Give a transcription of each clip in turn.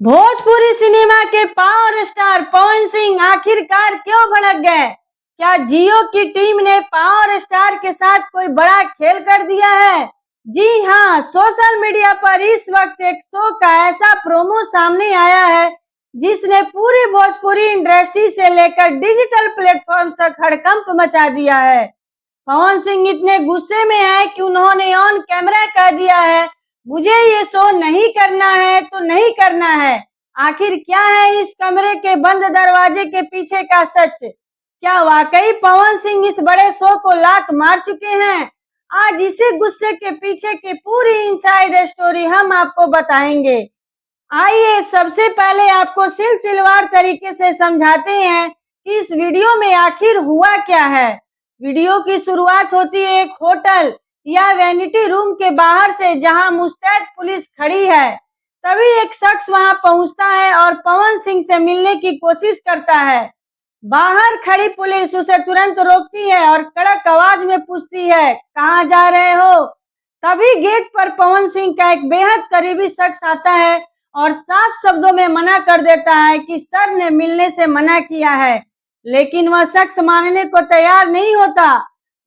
Bhojpuri cinema के power star Pawan Singh आखिरकार क्यों भड़क गए? क्या जियो की टीम ने पावर स्टार के साथ कोई बड़ा खेल कर दिया है? जी हां, सोशल मीडिया पर इस वक्त एक शो का ऐसा प्रोमो सामने आया है जिसने पूरी भोजपुरी इंडस्ट्री से लेकर डिजिटल प्लेटफॉर्म तक हड़कंप मचा दिया है। पवन सिंह इतने गुस्से में है कि उन्होंने ऑन कैमरा कह दिया है, मुझे ये शो नहीं करना है तो नहीं करना है। आखिर क्या है इस कमरे के बंद दरवाजे के पीछे का सच? क्या वाकई पवन सिंह इस बड़े शो को लात मार चुके हैं? आज इसी गुस्से के पीछे की पूरी इनसाइड स्टोरी हम आपको बताएंगे। आइए सबसे पहले आपको सिलसिलेवार तरीके से समझाते हैं कि इस वीडियो में आखिर हुआ क्या है। वीडियो की शुरुआत होती है एक होटल या वैनिटी रूम के बाहर से, जहां मुस्तैद पुलिस खड़ी है। तभी एक शख्स वहां पहुंचता है और पवन सिंह से मिलने की कोशिश करता है। बाहर खड़ी पुलिस उसे तुरंत रोकती है और कड़क आवाज में पूछती है, कहां जा रहे हो? तभी गेट पर पवन सिंह का एक बेहद करीबी शख्स आता है और साफ शब्दों में मना कर देता है कि सर ने मिलने से मना किया है। लेकिन वह शख्स मानने को तैयार नहीं होता।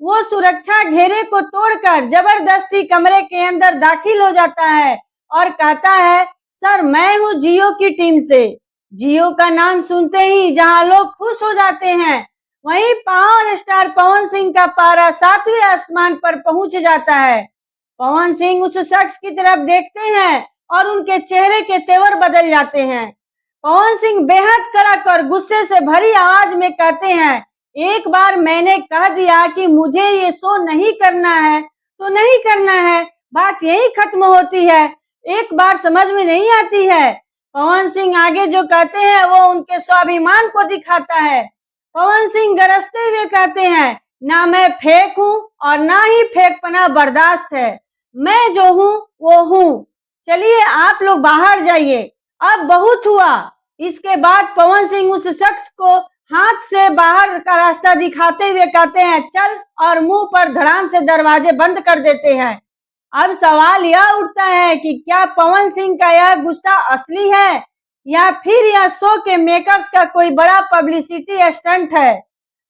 वो सुरक्षा घेरे को तोड़कर जबरदस्ती कमरे के अंदर दाखिल हो जाता है और कहता है, सर मैं हूँ जियो की टीम से। जियो का नाम सुनते ही जहां लोग खुश हो जाते हैं, वहीं पावर स्टार पवन सिंह का पारा 7वें आसमान पर पहुंच जाता है। पवन सिंह उस शख्स की तरफ देखते हैं और उनके चेहरे के तेवर बदल जाते हैं। पवन सिंह बेहद कड़क और गुस्से से भरी आवाज में कहते हैं, एक बार मैंने कह दिया कि मुझे ये शो नहीं करना है तो नहीं करना है, बात यही खत्म होती है। एक बार समझ में नहीं आती है। पवन सिंह आगे जो कहते हैं वो उनके स्वाभिमान को दिखाता है। पवन सिंह गरजते हुए कहते हैं, ना मैं फेक हूँ और ना ही फेकपना बर्दाश्त है। मैं जो हूँ वो हूँ। चलिए आप लोग बाहर जाइए, अब बहुत हुआ। इसके बाद पवन सिंह उस शख्स को हाथ से बाहर का रास्ता दिखाते हुए कहते हैं, चल, और मुंह पर धड़ाम से दरवाजे बंद कर देते हैं। अब सवाल यह उठता है कि क्या पवन सिंह का यह गुस्सा असली है या फिर यह शो के मेकर्स का कोई बड़ा पब्लिसिटी स्टंट है?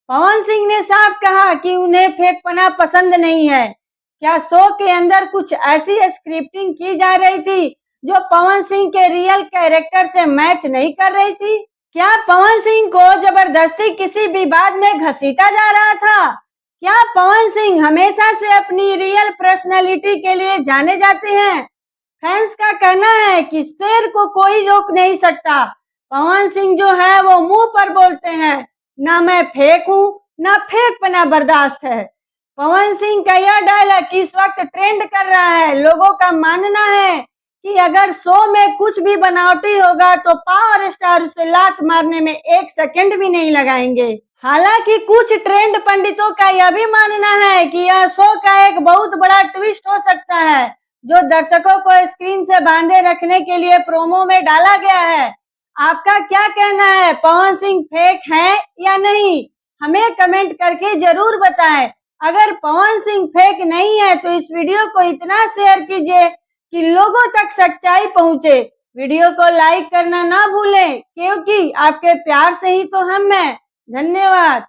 पवन सिंह ने साफ कहा कि उन्हें फेकपना पसंद नहीं है। क्या शो के अंदर कुछ ऐसी स्क्रिप्टिंग की जा रही थी जो पवन सिंह के रियल कैरेक्टर से मैच नहीं कर रही थी? क्या पवन सिंह को जबरदस्ती किसी विवाद में घसीटा जा रहा था? क्या पवन सिंह हमेशा से अपनी रियल पर्सनालिटी के लिए जाने जाते हैं? फैंस का कहना है कि शेर को कोई रोक नहीं सकता। पवन सिंह जो है वो मुंह पर बोलते हैं, ना मैं फेक हूँ ना फेकपना बर्दाश्त है। पवन सिंह का यह डायलॉग इस वक्त ट्रेंड कर रहा है। लोगों का मानना है कि अगर शो में कुछ भी बनावटी होगा तो पावर स्टार उसे लात मारने में 1 सेकंड भी नहीं लगाएंगे। हालांकि कुछ ट्रेंड पंडितों का यह भी मानना है कि यह शो का एक बहुत बड़ा ट्विस्ट हो सकता है, जो दर्शकों को स्क्रीन से बांधे रखने के लिए प्रोमो में डाला गया है। आपका क्या कहना है? पवन सिंह फेक है या नहीं? हमें कमेंट करके जरूर बताएं। अगर पवन सिंह फेक नहीं है तो इस वीडियो को इतना शेयर कीजिए कि लोगों तक सच्चाई पहुंचे। वीडियो को लाइक करना ना भूलें, क्योंकि आपके प्यार से ही तो हम हैं। धन्यवाद।